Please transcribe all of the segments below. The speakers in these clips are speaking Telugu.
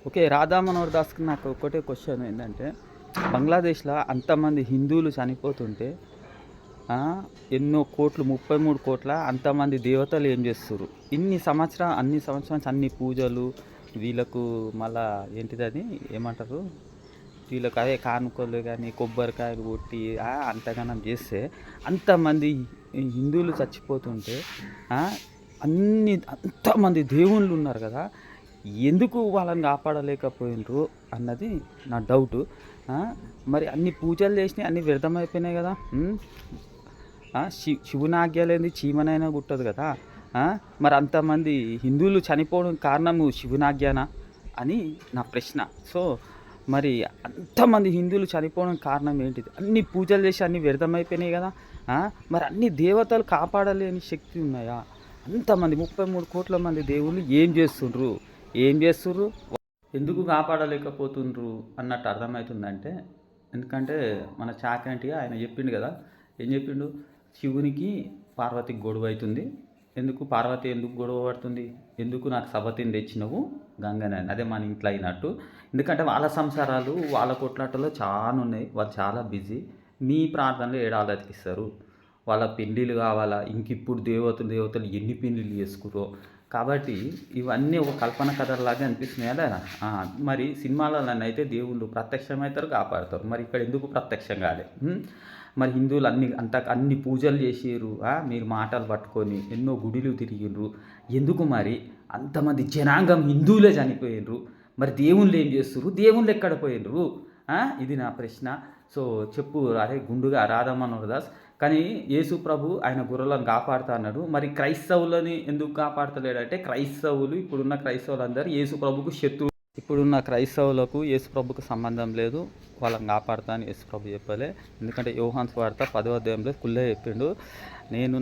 ఓకే. రాధా మనోహర్ దాస్‌కి నాకు ఒకటే క్వెషన్ ఏందంటే, బంగ్లాదేశ్‌లో అంతమంది హిందువులు చనిపోతుంటే ఎన్నో కోట్లు 33,00,00,000 అంతమంది దేవతలు ఏం చేస్తుర్రు? అన్ని సంవత్సరాల నుంచి అన్ని పూజలు వీళ్ళకు మళ్ళా ఏంటిదది ఏమంటారు? వీళ్ళకి అదే కానుకలు గానీ, కొబ్బరికాయలు కొట్టి అంతగనం చేస్తే అంతమంది హిందువులు చచ్చిపోతుంటే అంతమంది దేవుళ్ళు ఉన్నారు కదా! ఎందుకు వాళ్ళని కాపాడలేకపోయిండ్రు అన్నది నా డౌటు. మరి అన్ని పూజలు చేసినాయి, అన్నీ వ్యర్థమైపోయినాయి కదా! శివుని ఆజ్ఞ లేనిది చీమనైనా కుట్టదు కదా! మరి అంతమంది హిందువులు చనిపోవడం కారణము శివుని ఆజ్ఞనా అని నా ప్రశ్న. సో మరి అంతమంది హిందువులు చనిపోవడం కారణం ఏంటిది? అన్ని పూజలు చేసి అన్నీ వ్యర్థమైపోయినాయి కదా! మరి అన్ని దేవతలు కాపాడలేని శక్తి ఉన్నాయా? అంతమంది 33,00,00,000 మంది దేవుళ్ళు ఏం చేస్తుండ్రు? ఎందుకు కాపాడలేకపోతుండ్రు అన్నట్టు అర్థమవుతుందంటే, ఎందుకంటే మన చాకంటి ఆయన చెప్పిండు కదా, ఏం చెప్పిండు? శివునికి పార్వతికి గొడవ అవుతుంది. పార్వతి ఎందుకు గొడవ పడుతుంది? ఎందుకు నాకు సబతిని తెచ్చినవు గంగనే, అదే మన ఇంట్లో అయినట్టు. ఎందుకంటే వాళ్ళ సంసారాలు వాళ్ళ కొట్లాటలో చాలా ఉన్నాయి, వాళ్ళు చాలా బిజీ. మీ ప్రార్థనలు ఏడాలతికిస్తారు, వాళ్ళ పెళ్ళిళ్ళు కావాలా, ఇంకిప్పుడు దేవతలు ఎన్ని పెళ్ళిళ్ళు చేసుకురో. కాబట్టి ఇవన్నీ ఒక కల్పన కథలాగా అనిపిస్తున్నాయి కదా. మరి సినిమాలలో అయితే దేవుళ్ళు ప్రత్యక్షమవుతారు, కాపాడతారు. మరి ఇక్కడ ఎందుకు ప్రత్యక్షం కాలే? మరి హిందువులు అన్ని పూజలు చేసిర్రు, మీరు మాటలు పట్టుకొని ఎన్నో గుడిలు తిరిగిండ్రు, ఎందుకు మరి అంతమంది జనాంగం హిందువులే చనిపోయినరు? మరి దేవుళ్ళు ఏం చేస్తుర్రు? దేవుళ్ళు ఎక్కడ పోయినరు? ఇది నా ప్రశ్న. సో చెప్పు అరే గుండుగా రాధా మనోహర్ దాస్. కానీ యేసు ప్రభు ఆయన గొర్రెలను కాపాడుతా అన్నాడు. మరి క్రైస్తవులని ఎందుకు కాపాడతలేడంటే, ఇప్పుడున్న క్రైస్తవులందరూ యేసు ప్రభుకు శత్రువు. ఇప్పుడున్న క్రైస్తవులకు యేసు ప్రభుకు సంబంధం లేదు, వాళ్ళని కాపాడుతా అని యేసు ప్రభు చెప్పలే. ఎందుకంటే యోహాను సువార్త 10వ అధ్యాయంలో కుల్లే చెప్పిండు, నేను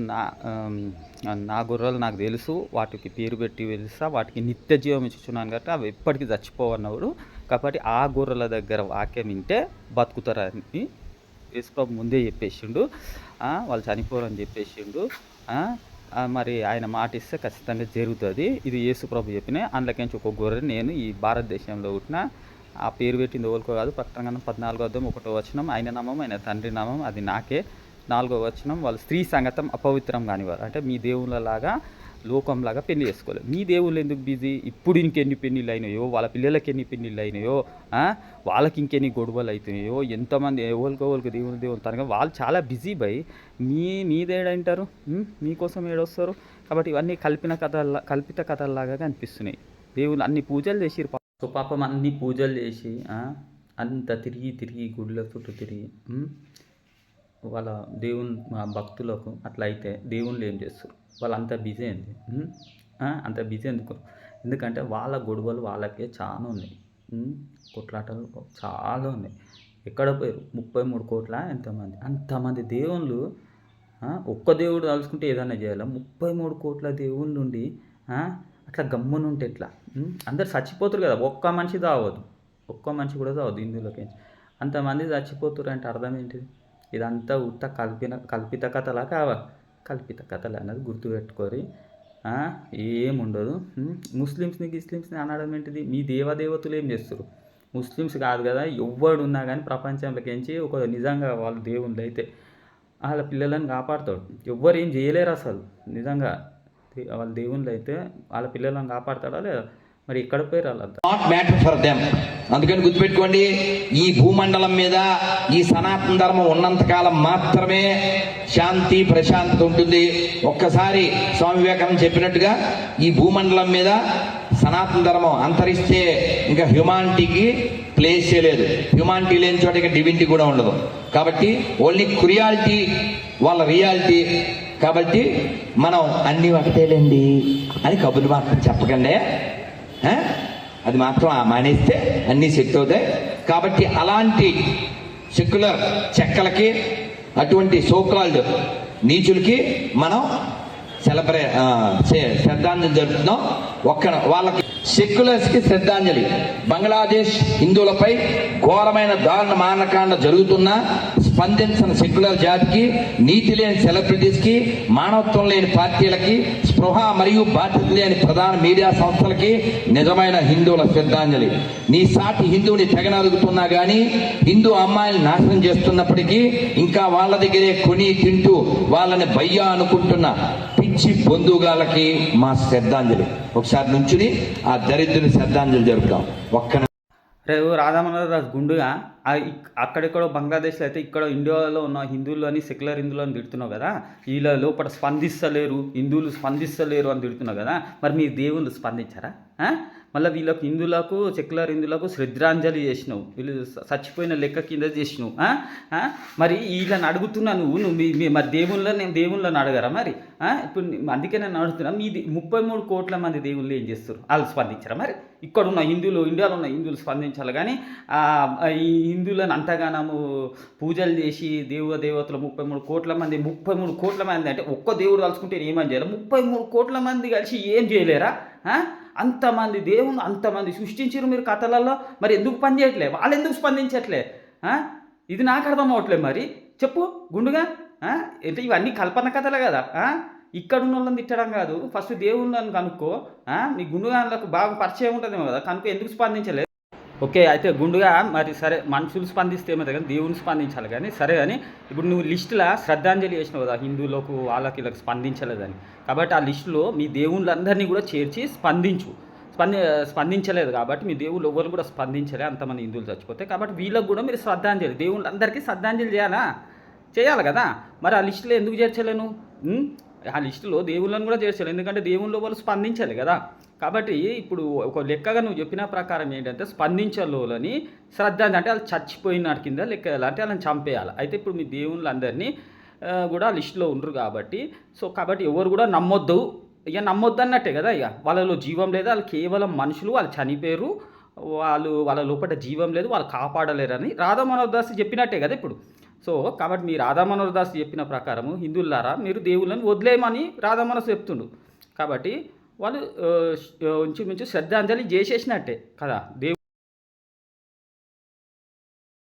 నా గొర్రెలు నాకు తెలుసు, వాటికి పేరు పెట్టి వెలుస్తా, వాటికి నిత్య జీవం ఇచ్చుచున్నాను కాబట్టి అవి ఎప్పటికీ చచ్చిపోవన్నవాడు. కాబట్టి ఆ గొర్రెల దగ్గర వాక్యం వింటే బతుకుతారని యేసుప్రభు ముందే చెప్పేసిండు. వాళ్ళు చనిపోరని చెప్పేసిండు. మరి ఆయన మాట ఇస్తే ఖచ్చితంగా జరుగుతుంది. ఇది యేసుప్రభు చెప్పిన. అందులోకించి ఒక గొర్రె నేను ఈ భారతదేశంలో పుట్టిన, ఆ పేరు పెట్టింది ఎవరికో కాదు. ప్రకటన 14వ అధ్యాయం 1వ వచనం, ఆయన నామం ఆయన తండ్రి నామం అది నాకే. 4వ వచనం, వాళ్ళు స్త్రీ సంగతం అపవిత్రం కానివారు, అంటే మీ దేవుళ్ళలాగా లోకంలాగా పెళ్లి చేసుకోలేదు. మీ దేవుళ్ళు ఎందుకు బిజీ? ఇప్పుడు ఇంకెన్ని పెళ్ళిళ్ళు అయినాయో, వాళ్ళ పిల్లలకి ఎన్ని పెళ్ళిళ్ళు అయినాయో, వాళ్ళకి ఇంకెన్ని గొడవలు అవుతున్నాయో, ఎంతమంది ఎవరికి దేవుళ్ళు తనగా వాళ్ళు చాలా బిజీ బై. మీదేడంటారు, మీకోసం ఏడొస్తారు. కాబట్టి ఇవన్నీ కల్పిత కథల్లాగా అనిపిస్తున్నాయి. దేవుళ్ళు అన్ని పూజలు చేసి పాపం అన్ని పూజలు చేసి అంత తిరిగి గుడిల చుట్టూ తిరిగి వాళ్ళ దేవుని భక్తులకు అట్లా అయితే దేవుళ్ళు ఏం చేస్తారు? వాళ్ళు అంత బిజీ అయింది. అంత బిజీ ఎందుకు? ఎందుకంటే వాళ్ళ గొడవలు వాళ్ళకే చాలా ఉన్నాయి, కొట్లాటలు చాలా ఉన్నాయి. ఎక్కడ పోయారు? 33 కోట్ల అంతమంది దేవుళ్ళు. ఒక్క దేవుడు తలుచుకుంటే ఏదైనా చేయాలి. 33 కోట్ల దేవుళ్ళు నుండి అట్లా గమ్మునుంటే ఎట్లా? అందరు చచ్చిపోతారు కదా, ఒక్క మనిషి కూడా తావద్దు హిందువులకి. అంతమంది చచ్చిపోతారు అంటే అర్థం ఏంటిది? ఇదంతా ఉత్త కల్పిత కథలా కావా? కల్పిత కథలు అన్నది గుర్తుపెట్టుకోరి, ఏముండదు. ముస్లిమ్స్ని అనడం ఏంటిది? మీ దేవతలు ఏం చేస్తారు? ముస్లిమ్స్ కాదు కదా, ఎవ్వడు ఉన్నా కానీ ప్రపంచంలోకించి ఒక నిజంగా వాళ్ళ దేవుళ్ళు అయితే వాళ్ళ పిల్లలను కాపాడుతాడు. ఎవ్వరు ఏం చేయలేరు అసలు. నిజంగా వాళ్ళ దేవుళ్ళు అయితే వాళ్ళ పిల్లలను కాపాడతాడా లేదా? మరి ఎక్కడ పోయారు వాళ్ళంతా? Not matter for them. అందుకని గుర్తుపెట్టుకోండి, ఈ భూమండలం మీద ఈ సనాతన ధర్మం ఉన్నంతకాలం మాత్రమే శాంతి ప్రశాంతత ఉంటుంది. ఒక్కసారి స్వామి వివేకానంద చెప్పినట్టుగా ఈ భూమండలం మీద సనాతన ధర్మం అంతరిస్తే ఇంకా హ్యూమానిటీకి ప్లేసే లేదు. హ్యూమానిటీ లేని చోట ఇంకా డివినిటీ కూడా ఉండదు. కాబట్టి ఓన్లీ క్రియాలిటీ వాళ్ళ రియాలిటీ. కాబట్టి మనం అన్ని ఒకటేలేండి అని కబుర్లు మాత్రం చెప్పకండి. అది మాత్రం మానేస్తే అన్నీ శక్తి అవుతాయి. కాబట్టి అలాంటి సెక్యులర్ చెక్కలకి, అటువంటి సోకాల్డ్ నీచులకి మనం శ్రద్ధాంజలి జరుపుతున్నాం. వాళ్ళకి సెక్యులర్స్ కి శ్రద్ధాంజలి. బంగ్లాదేశ్ హిందువులపై ఘోరమైన దారుణ మానకాండ జరుగుతున్నా స్పందించిన సెక్యులర్ జాతికి, నీతి లేని సెలబ్రిటీస్ కి, మానవత్వం లేని పార్టీలకి, స్పృహ మరియు బాధ్యత లేని ప్రధాన మీడియా సంస్థలకి నిజమైన హిందువుల శ్రద్ధాంజలి. నీ సాటి హిందువుని తెగనరుగుతున్నా గానీ హిందూ అమ్మాయిని నాశనం చేస్తున్నప్పటికీ ఇంకా వాళ్ళ దగ్గరే కొని తింటూ వాళ్ళని బయ్యా అనుకుంటున్న పిచ్చి బొందుగాళ్ళకి మా శ్రద్ధాంజలి. ఒకసారి నుంచుని ఆ దరిద్రుని శ్రద్ధాంజలి జరుపుతాం. ఒక్క రేపు రాధామోహన్ గుండుగా అక్కడెక్కడో బంగ్లాదేశ్లో అయితే ఇక్కడ ఇండియాలో ఉన్న హిందువులు అని సెక్యులర్ హిందువులు అని తిడుతున్నావు కదా, వీళ్ళ లోపల స్పందిస్తలేరు, హిందువులు స్పందిస్తలేరు అని తిడుతున్నావు కదా, మరి మీ దేవుళ్ళు స్పందించారా? మళ్ళీ వీళ్ళకు హిందువులకు సెక్యులర్ హిందువులకు శ్రద్ధాంజలి చేసినావు, వీళ్ళు చచ్చిపోయిన లెక్క కింద చేసినావు. మరి వీళ్ళని అడుగుతున్నా నువ్వు మరి దేవుళ్ళని అడగరా మరి? ఇప్పుడు అందుకే నేను అడుగుతున్నా, మీ 33 కోట్ల మంది దేవుళ్ళు ఏం చేస్తారు? వాళ్ళు స్పందించరా మరి? ఇక్కడ ఉన్న హిందువులు, ఇండియాలో ఉన్న హిందువులు స్పందించాలి కానీ ఈ హిందువులను అంతగానము పూజలు చేసి దేవతలు 33 కోట్ల మంది అంటే ఒక్క దేవుడు కలుసుకుంటే ఏమని చేయాలి? 33 కోట్ల మంది కలిసి ఏం చేయలేరా? అంతమంది దేవుళ్ళు అంతమంది సృష్టించారు మీరు కథలలో, మరి ఎందుకు పని చేయట్లే? వాళ్ళు ఎందుకు స్పందించట్లే? ఇది నాకు అర్థం అవట్లేదు. మరి చెప్పు గుండుగా, అంటే ఇవన్నీ కల్పన కథలే కదా. ఇక్కడ ఉన్న వాళ్ళని తిట్టడం కాదు, ఫస్ట్ దేవుళ్ళని కనుక్కో. నీ గుండుగాళ్ళకు బాగా పరిచయం ఉంటుందేమో కదా, కనుక్కో ఎందుకు స్పందించలేదు? ఓకే, అయితే గుండుగా మరి సరే, మనుషులు స్పందిస్తే ఏమైతే కానీ దేవుని స్పందించాలి కానీ సరే. కానీ ఇప్పుడు నువ్వు లిస్టులో శ్రద్ధాంజలి చేసినావు కదా, హిందువులకు వాళ్ళకి వీళ్ళకి స్పందించలేదని. కాబట్టి ఆ లిస్టులో మీ దేవుళ్ళందరినీ కూడా చేర్చి స్పందించలేదు కాబట్టి మీ దేవుళ్ళు ఎవరు కూడా స్పందించలే, అంతమంది హిందువులు చచ్చిపోతే. కాబట్టి వీళ్ళకి కూడా మీరు శ్రద్ధాంజలి, దేవుళ్ళందరికీ శ్రద్ధాంజలి చేయాలి కదా. మరి ఆ లిస్టులో ఎందుకు చేర్చలేను? ఆ లిస్టులో దేవుళ్ళని కూడా చేర్చలేదు, ఎందుకంటే దేవుళ్ళు వాళ్ళు స్పందించాలి కదా. కాబట్టి ఇప్పుడు ఒక లెక్కగా నువ్వు చెప్పిన ప్రకారం ఏంటంటే స్పందించలోని శ్రద్ధాంజలి అంటే వాళ్ళు చచ్చిపోయినాడు కింద లెక్క, అంటే వాళ్ళని చంపేయాలి. అయితే ఇప్పుడు మీ దేవుళ్ళందరినీ కూడా లిస్టులో ఉండరు కాబట్టి కాబట్టి ఎవరు కూడా నమ్మొద్దు అన్నట్టే కదా. ఇక వాళ్ళలో జీవం లేదు, వాళ్ళు కేవలం మనుషులు, వాళ్ళు చనిపోయారు, వాళ్ళ లోపల జీవం లేదు, వాళ్ళు కాపాడలేరని రాధా మనోహర్ దాస్ చెప్పినట్టే కదా ఇప్పుడు. కాబట్టి మీ రాధా మనోహర్ దాస్ చెప్పిన ప్రకారము హిందువులారా మీరు దేవుళ్ళని వదిలేయమని రాధా మనోహర్ చెప్తుండు. కాబట్టి వాళ్ళు ఇంచుమించు శ్రద్ధాంజలి చేసేసినట్టే కదా.